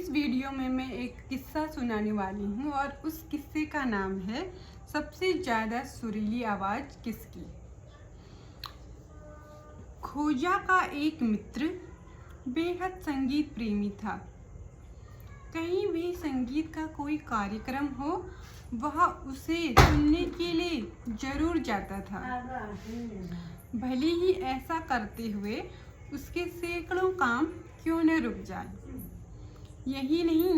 इस वीडियो में मैं एक किस्सा सुनाने वाली हूँ और उस किस्से का नाम है सबसे ज़्यादा सुरीली आवाज़ किसकी। खोजा का एक मित्र बेहद संगीत प्रेमी था। कहीं भी संगीत का कोई कार्यक्रम हो वह उसे सुनने के लिए जरूर जाता था। भले ही ऐसा करते हुए उसके सैकड़ों काम क्यों न रुक जाए। यही नहीं,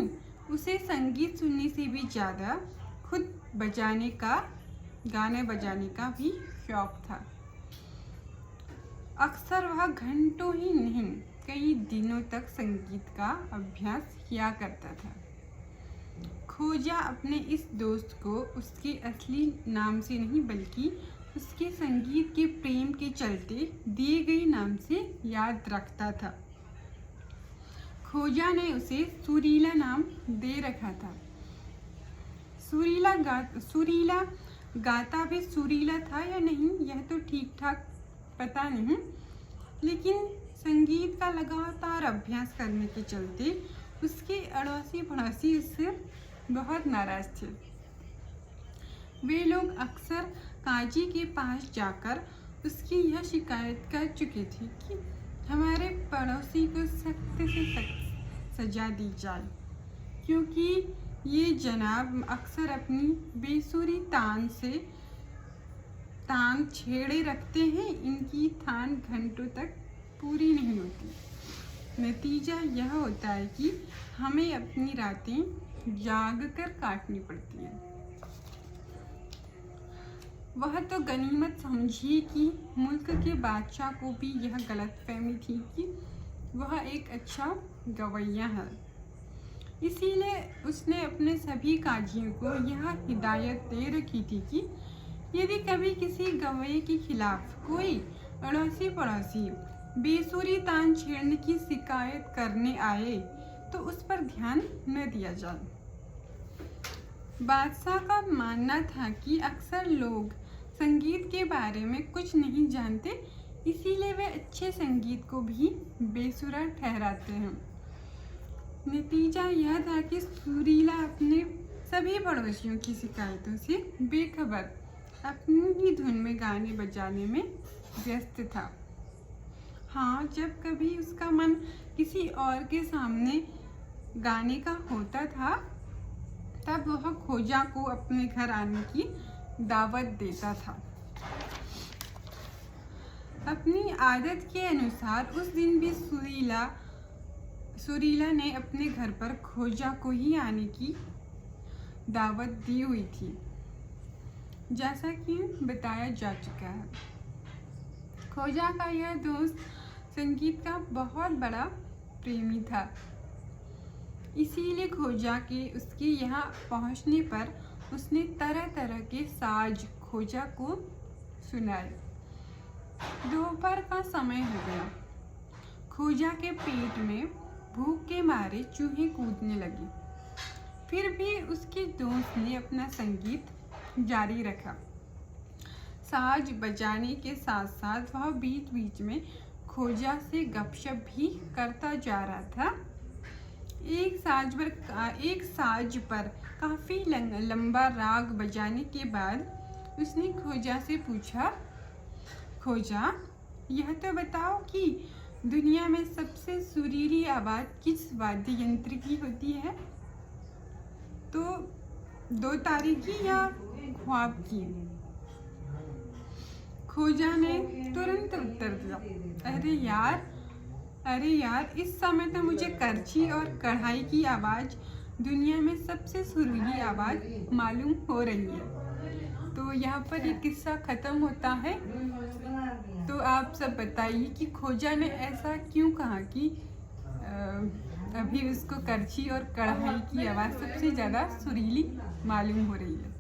उसे संगीत सुनने से भी ज़्यादा खुद गाने बजाने का भी शौक था। अक्सर वह घंटों ही नहीं कई दिनों तक संगीत का अभ्यास किया करता था। खोजा अपने इस दोस्त को उसके असली नाम से नहीं बल्कि उसके संगीत के प्रेम के चलते दिए गए नाम से याद रखता था। खोजा ने उसे सुरीला नाम दे रखा था। सुरीला गाता भी सुरीला था या नहीं यह तो ठीक ठाक पता नहीं, लेकिन संगीत का लगातार अभ्यास करने के चलते उसके अड़ोसी पड़ोसी उससे बहुत नाराज थे। वे लोग अक्सर काजी के पास जाकर उसकी यह शिकायत कर चुके थे कि हमारे पड़ोसी को सख्त से सख्त सजा दी जाए, क्योंकि ये जनाब अक्सर अपनी बेसुरी तान छेड़े रखते हैं। इनकी थान घंटों तक पूरी नहीं होती। नतीजा यह होता है कि हमें अपनी रातें जाग कर काटनी पड़ती हैं। वह तो गनीमत समझी कि मुल्क के बादशाह को भी यह गलतफहमी थी कि वह एक अच्छा गवैया है। इसीलिए उसने अपने सभी काजियों को यह हिदायत दे रखी थी कि यदि कभी किसी गवैये के खिलाफ कोई अड़ोसी पड़ोसी बेसुरी तान छेड़ने की शिकायत करने आए तो उस पर ध्यान न दिया जाए। बादशाह का मानना था कि अक्सर लोग संगीत के बारे में कुछ नहीं जानते, इसीलिए वे अच्छे संगीत को भी बेसुरा ठहराते हैं। नतीजा यह था कि सुरीला अपने सभी पड़ोसियों की शिकायतों से बेखबर अपनी ही धुन में गाने बजाने में व्यस्त था। हाँ, जब कभी उसका मन किसी और के सामने गाने का होता था तब वह खोजा को अपने घर आने की दावत देता था। अपनी आदत के अनुसार उस दिन भी सुरीला ने अपने घर पर खोजा को ही आने की दावत दी हुई थी, जैसा कि बताया जा चुका है। खोजा का यह दोस्त संगीत का बहुत बड़ा प्रेमी था, इसीलिए खोजा के उसके यहाँ पहुँचने पर उसने तरह तरह के साज खोजा को सुनाए। दोपहर का समय हो गया। खोजा के पेट में भूख के मारे चूहे कूदने लगे, फिर भी उसके दोस्त ने अपना संगीत जारी रखा। साज बजाने के साथ साथ वह बीच बीच में खोजा से गपशप भी करता जा रहा था। एक साज पर काफी लंबा राग बजाने के बाद उसने खोजा से पूछा, खोजा, यह तो बताओ कि दुनिया में सबसे सुरीली आवाज किस वाद्य यंत्र की होती है? तो दो तारी की या ख्वाब की? खोजा ने तुरंत उत्तर दिया, अरे यार, इस समय तो मुझे करछी और कढ़ाई की आवाज दुनिया में सबसे सुरीली आवाज मालूम हो रही है। तो यहाँ पर ये किस्सा खत्म होता है। तो आप सब बताइए कि खोजा ने ऐसा क्यों कहा कि अभी उसको करछी और कढ़ाई की आवाज़ सबसे ज़्यादा सुरीली मालूम हो रही है।